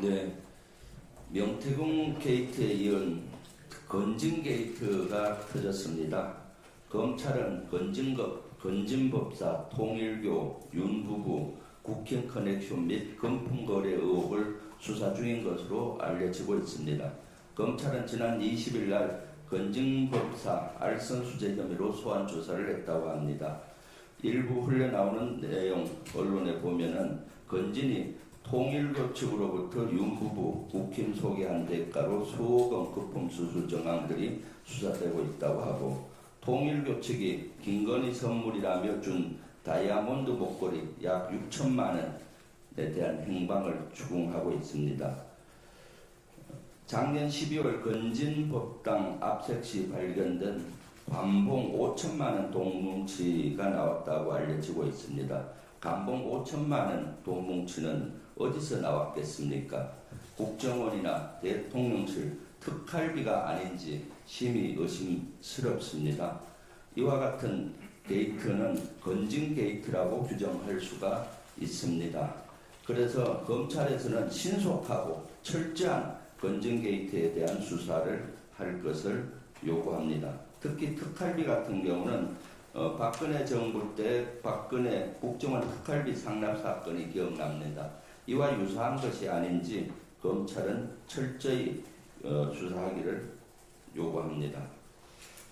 네, 명태균 게이트에 이은 건진 게이트가 터졌습니다. 검찰은 건진법사, 통일교, 윤 부부, 국힘 커넥션 및 금품거래 의혹을 수사 중인 것으로 알려지고 있습니다. 검찰은 지난 20일 날 건진법사 알선수재 혐의로 소환 조사를 했다고 합니다. 일부 흘러나오는 내용 언론에 보면은 건진이 통일교 측으로부터 윤 부부, 국힘 소개한 대가로 수억 원 금품 수수 정황들이 수사되고 있다고 하고, 통일교 측이 김건희 선물이라며 준 다이아몬드 목걸이 약 6천만 원에 대한 행방을 추궁하고 있습니다. 작년 12월 건진법당 압색 시 발견된 관봉 5천만 원 돈뭉치가 나왔다고 알려지고 있습니다. 관봉 5천만 원 돈뭉치는 어디서 나왔겠습니까? 국정원이나 대통령실 특활비가 아닌지 심히 의심스럽습니다. 이와 같은 게이트는 건진 게이트라고 규정할 수가 있습니다. 그래서 검찰에서는 신속하고 철저한 건진 게이트에 대한 수사를 할 것을 요구합니다. 특히 특활비 같은 경우는 박근혜 정부 때 박근혜 국정원 특활비 상납 사건이 기억납니다. 이와 유사한 것이 아닌지 검찰은 철저히 수사하기를 요구합니다.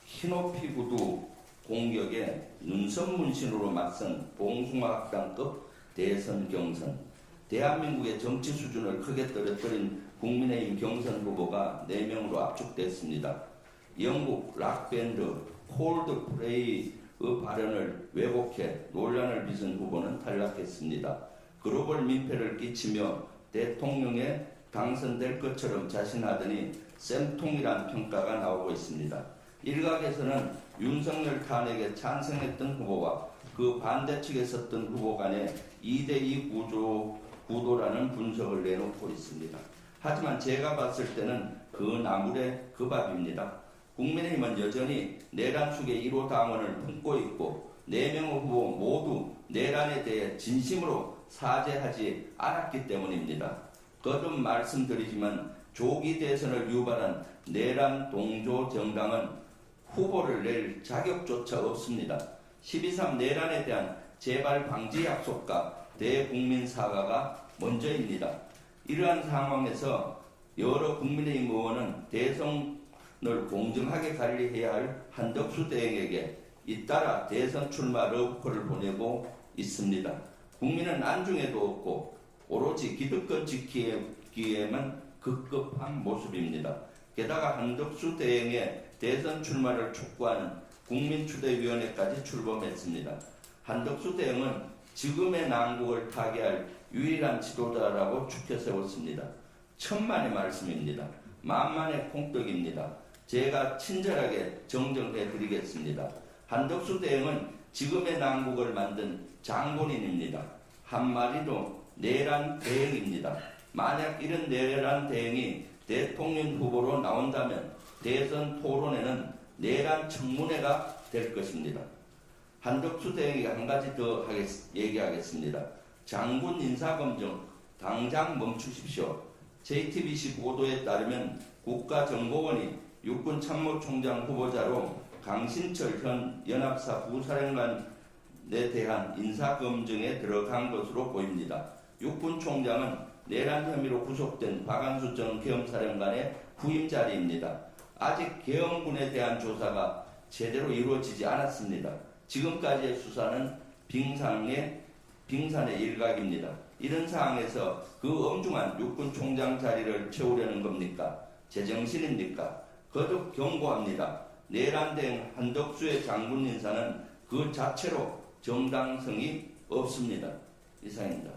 흰옷피 구두 공격에 눈썹 문신으로 맞선 봉숭아 학당급 대선 경선. 대한민국의 정치 수준을 크게 떨어뜨린 국민의힘 경선 후보가 4명으로 압축됐습니다. 영국 락밴드 콜드플레이의 발언을 왜곡해 논란을 빚은 후보는 탈락했습니다. 글로벌 민폐를 끼치며 대통령에 당선될 것처럼 자신하더니 쌤통이란 평가가 나오고 있습니다. 일각에서는 윤석열 탄핵에 찬성했던 후보와 그 반대측에 섰던 후보 간의 2대2 구도라는 분석을 내놓고 있습니다. 하지만 제가 봤을 때는 그 나물의 그 밥입니다. 국민의힘은 여전히 내란 숙의 1호 당원을 품고 있고 4명 후보 모두 내란에 대해 진심으로 사죄하지 않았기 때문입니다. 거듭 말씀드리지만 조기 대선을 유발한 내란 동조 정당은 후보를 낼 자격조차 없습니다. 12.3 내란에 대한 재발 방지 약속과 대국민 사과가 먼저입니다. 이러한 상황에서 여러 국민의힘 의원은 대선을 공정하게 관리해야 할 한덕수 대행에게 잇따라 대선 출마 러브콜을 보내고 있습니다. 국민은 안중에도 없고 오로지 기득권 지키기에만 급급한 모습입니다. 게다가 한덕수 대행의 대선 출마를 촉구하는 국민추대위원회까지 출범했습니다. 한덕수 대행은 지금의 난국을 타개할 유일한 지도자라고 추켜 세웠습니다. 천만의 말씀입니다. 만만의 콩떡입니다. 제가 친절하게 정정해 드리겠습니다. 한덕수 대행은 지금의 난국을 만든 장본인입니다. 한마디로 내란 대행입니다. 만약 이런 내란 대행이 대통령 후보로 나온다면 대선 토론회는 내란 청문회가 될 것입니다. 한덕수 대행에게 한 가지 더 얘기하겠습니다. 장군 인사검증 당장 멈추십시오. JTBC 보도에 따르면 국가정보원이 육군참모총장 후보자로 강신철 현 연합사 부사령관에 대한 인사검증에 들어간 것으로 보입니다. 육군총장은 내란 혐의로 구속된 박안수 전 계엄사령관의 부임 자리입니다. 아직 계엄군에 대한 조사가 제대로 이루어지지 않았습니다. 지금까지의 수사는 빙산의 일각입니다. 이런 상황에서 그 엄중한 육군총장 자리를 채우려는 겁니까? 제정신입니까? 거듭 경고합니다. 내란 대행 한덕수의 장군 인사는 그 자체로 정당성이 없습니다. 이상입니다.